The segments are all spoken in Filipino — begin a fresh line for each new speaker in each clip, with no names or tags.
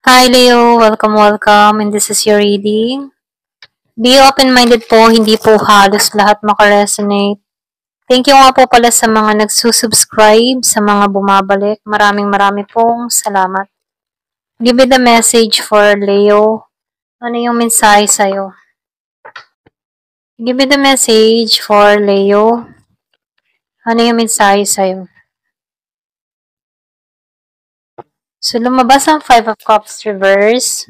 Hi Leo, welcome, and this is your reading. Be open-minded po, hindi po halos lahat makaresonate. Thank you nga po pala sa mga nagsusubscribe, sa mga bumabalik. Maraming pong salamat. Give me the message for Leo. Ano yung mensahe sa'yo? Give me the message for Leo. Ano yung mensahe sa'yo? So, lumabas ang Five of Cups reverse.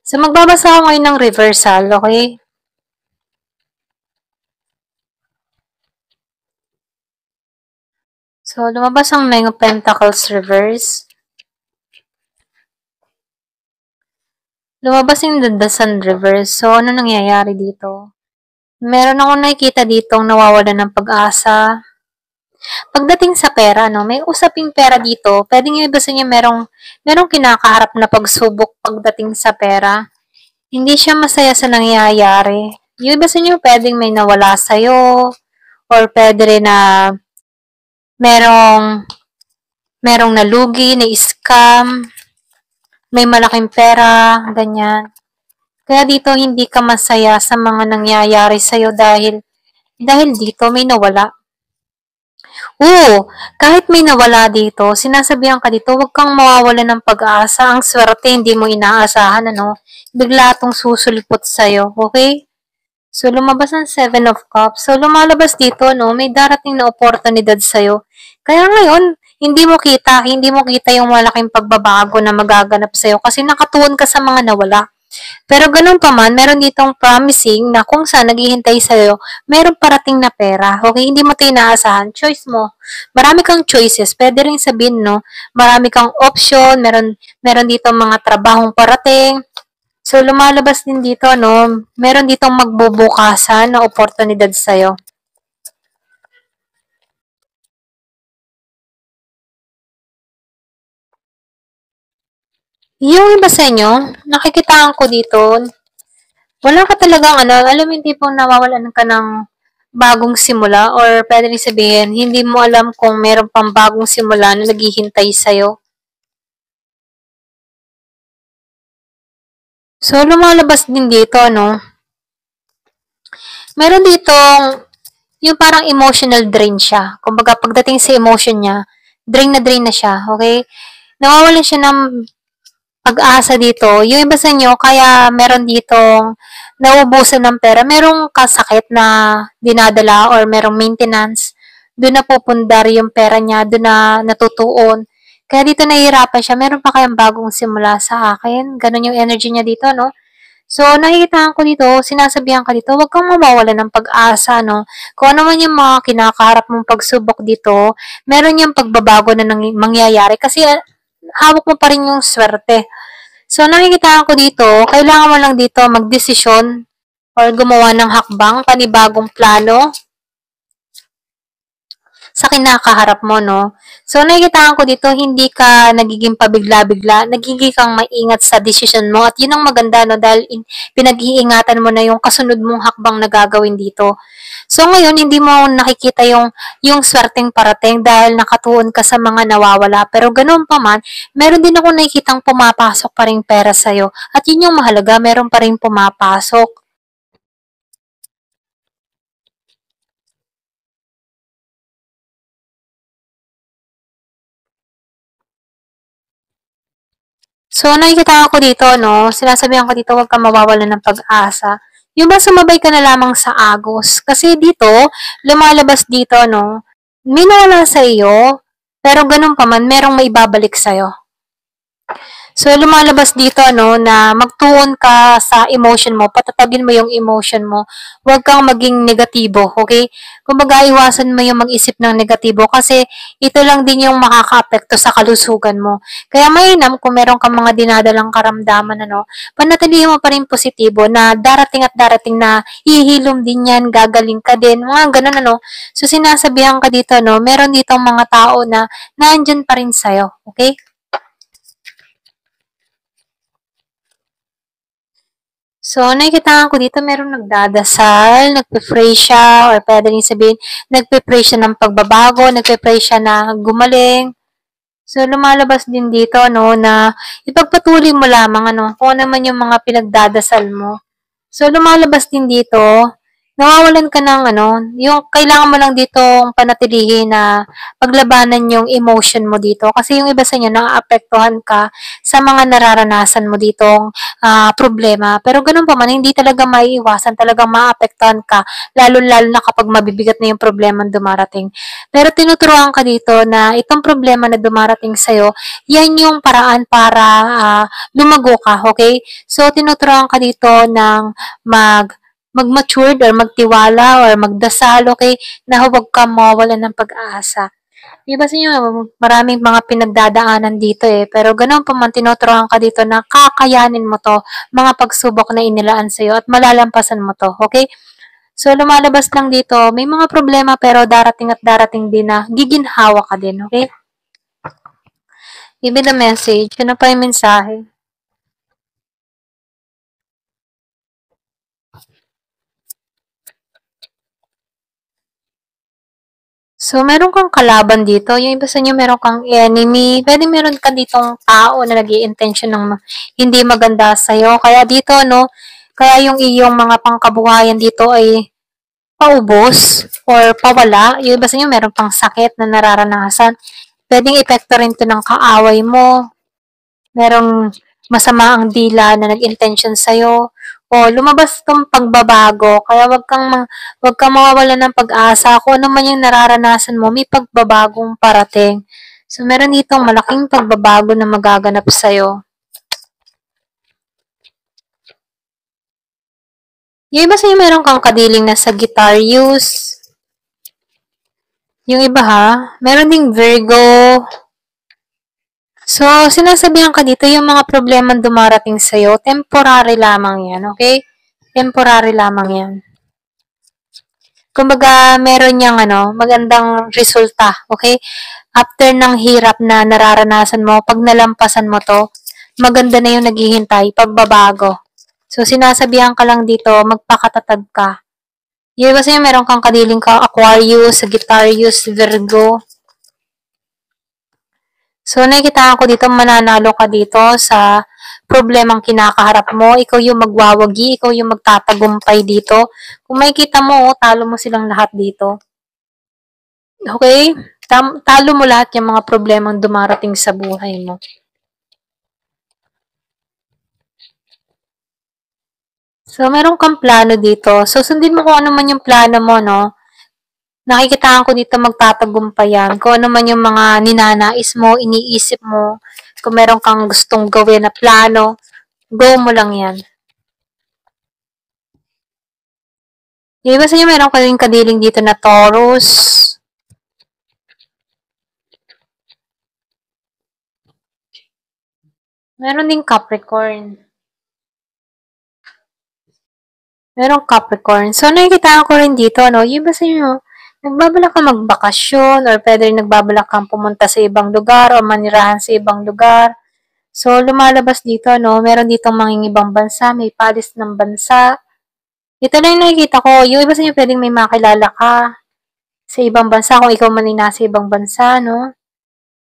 So, magbabasa ako ngayon ng reversal, okay? So, lumabas ang Nine of Pentacles reverse. Lumabas yung The Sun reverse. So, ano nangyayari dito? Meron akong nakikita ditong nawawalan ng pag-asa. Pagdating sa pera, no, may usaping pera dito. Pwedeng yung iba sa inyo merong kinakaharap na pagsubok pagdating sa pera. Hindi siya masaya sa nangyayari. Yung iba sa inyo pwedeng may nawala sa'yo, or pwede rin na merong nalugi, na scam, may malaking pera, ganyan. Kaya dito hindi ka masaya sa mga nangyayari sa'yo dahil dito may nawala. Oo, kahit may nawala dito, sinasabihan ka dito, huwag kang mawawala ng pag-asa. Ang swerte, hindi mo inaasahan, ano? Bigla itong susulpot sa'yo, okay? So, lumabas ang Seven of Cups. So, lumalabas dito, no? May darating na oportunidad sa'yo. Kaya ngayon, hindi mo kita yung malaking pagbabago na magaganap sa'yo kasi nakatuon ka sa mga nawala. Pero ganun pa man, meron ditong promising na kung saan naghihintay sa'yo, meron parating na pera. Okay, hindi mo ito inaasahan. Choice mo. Marami kang choices. Pwede rin sabihin, no? Marami kang option. Meron dito mga trabahong parating. So, lumalabas din dito, no? Meron ditong magbubukasan na oportunidad sa'yo. Yung iba sa inyo, nakikitaan ko dito, wala ka talagang alam mo yung tipong nawawalan ka ng bagong simula or pwede rin sabihin, hindi mo alam kung meron pang bagong simula na naghihintay sa'yo. So, lumalabas din dito, no? Meron ditong, yung parang emotional drain siya. Kumbaga, pagdating sa emotion niya, drain na siya, okay? Nawawalan siya ng pag-asa dito. Yung iba sa inyo, kaya meron ditong naubusan ng pera, merong kasakit na dinadala or merong maintenance, doon na pupundar yung pera niya, doon na natutuon. Kaya dito nahihirapan siya, meron pa kayang bagong simula sa akin? Ganon yung energy niya dito, no? So, nakikita ko dito, sinasabihan ka dito, huwag kang mawawala ng pag-asa, no? Kung ano man yung mga kinakaharap mong pagsubok dito, meron yung pagbabago na mangyayari kasi hawak mo pa rin yung swerte. So, nakikita ko dito, kailangan mo lang dito magdesisyon or gumawa ng hakbang, panibagong plano sa kinakaharap mo, no? So, nakikita ko dito, hindi ka nagiging pabigla-bigla, nagiging kang maingat sa decision mo. At yun ang maganda, no? Dahil pinag-iingatan mo na yung kasunod mong hakbang na gagawin dito. So, ngayon, hindi mo nakikita yung swerteng parating dahil nakatuon ka sa mga nawawala. Pero ganoon pa man, meron din ako nakikitang pumapasok pa rin pera sa'yo. At yun yung mahalaga, meron pa rin pumapasok. So, nakikita ko dito, no, sinasabihan ko dito, huwag kang mawawalan ng pag-asa. Yung ba sumabay ka na lamang sa agos? Kasi dito, lumalabas dito, no, may nawala sa iyo, pero ganun pa man, merong maibabalik sa'yo. So, lumalabas dito, no, na magtuon ka sa emotion mo, patatagin mo yung emotion mo. Huwag kang maging negatibo, okay? Kumbaga, iwasan mo yung mag-isip ng negatibo kasi ito lang din yung makaka-apekto sa kalusugan mo. Kaya mainam kung meron kang mga dinadalang karamdaman, ano, panatilihin mo pa rin positibo na darating at darating na hihilom din yan, gagaling ka din, mga ganun, ano. So, sinasabihan ka dito, no, meron ditong mga tao na nandyan pa rin sa'yo, okay? So, nakikita ko dito merong nagdadasal, nagpe-pray siya, or pwede rin sabihin, nagpe-pray siya ng pagbabago, nagpe-pray siya na gumaling. So, lumalabas din dito, no, na ipagpatuloy mo lamang, ano, kung ano man yung mga pinagdadasal mo. So, lumalabas din dito, nawawalan ka ng yung kailangan mo lang ditong panatilihin na paglabanan yung emotion mo dito. Kasi yung iba sa inyo, naaapektuhan ka sa mga nararanasan mo ditong problema. Pero ganun pa man, hindi talaga maiiwasan, talagang maapektuhan ka, lalo-lalo na kapag mabibigat na yung problema dumarating. Pero tinuturuan ka dito na itong problema na dumarating sa'yo, yan yung paraan para lumago ka, okay? So, tinuturuan ka dito ng mag-matured or magtiwala or magdasal, okay, na huwag kang mawawalan ng pag-asa. Iba sa inyo, maraming mga pinagdadaanan dito pero ganun pa man, tinuturuan ka dito na kakayanin mo to, mga pagsubok na inilaan sa'yo at malalampasan mo to, okay? So, lumalabas lang dito, may mga problema pero darating at darating din na giginhawa ka din, okay? Give me the message. Ano pa yung mensahe? So, meron kang kalaban dito. Yung iba sa inyo, meron kang enemy. Pwede meron ka ditong tao na nag-i-intention ng hindi maganda sa'yo. Kaya dito, no, kaya yung iyong mga pangkabuhayan dito ay paubos or pawala. Yung iba sa inyo, meron pang sakit na nararanasan. Pwedeng epekto rin to ng kaaway mo. Merong masama ang dila na nag-intention sa'yo. O lumabas tong pagbabago. Kaya wag kang mawawalan ng pag-asa. Kung ano man yung nararanasan mo, may pagbabagong parating. So, meron ditong malaking pagbabago na magaganap sa'yo. Yung iba sa'yo, meron kang kadiling na Sagittarius. Yung iba meron ding Virgo. So, sinasabihan ka dito, yung mga problema dumarating sa'yo, temporary lamang yan, okay? Temporary lamang yan. Kumbaga, meron niyang magandang resulta, okay? After ng hirap na nararanasan mo, pag nalampasan mo to, maganda na yung naghihintay, pagbabago. So, sinasabihan ka lang dito, magpakatatag ka. Yung iba sa'yo, meron kang kadiling ka, Aquarius, Sagittarius, Virgo. So, nakikita ko dito, mananalo ka dito sa problemang kinakaharap mo. Ikaw yung magwawagi, ikaw yung magtatagumpay dito. Kung makikita mo, talo mo silang lahat dito. Okay? Talo mo lahat yung mga problemang dumarating sa buhay mo. So, meron kang plano dito. So, sundin mo kung ano man yung plano mo, no? Nakikitaan ko dito magtatagumpayan. Kung ano man yung mga ninanais mo, iniisip mo, kung meron kang gustong gawin na plano, go mo lang yan. Yung iba sa inyo, meron ka rin kadiling dito na Taurus. Meron ding Capricorn. Merong Capricorn. So, nakikita ko rin dito, no? Yung iba sa inyo, nagbabalak kang magbakasyon or pwede rin nagbabalak kang pumunta sa ibang lugar o manirahan sa ibang lugar. So, lumalabas dito, no? Meron ditong mangingibang bansa, may palis ng bansa. Ito lang yung nakikita ko. Yung iba sa inyo, pwedeng may makilala ka sa ibang bansa kung ikaw man ay nasa ibang bansa, no?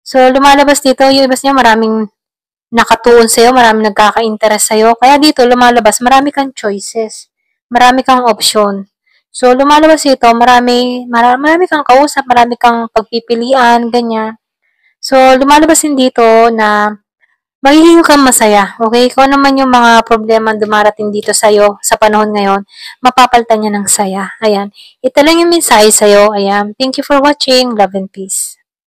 So, lumalabas dito, yung iba sa inyo, maraming nakatuon sa'yo, maraming nagkaka-interest sa'yo. Kaya dito, lumalabas, marami kang choices. Marami kang option. So, lumalabas dito, marami kang kausap, marami kang pagpipilian, ganyan. So, lumalabas din dito na magiging kang masaya, okay? Kung ano man yung mga problema dumarating dito sa'yo sa panahon ngayon, mapapalitan niya ng saya. Ayan. Ito lang yung mensahe sa'yo. Ayan. Thank you for watching. Love and peace.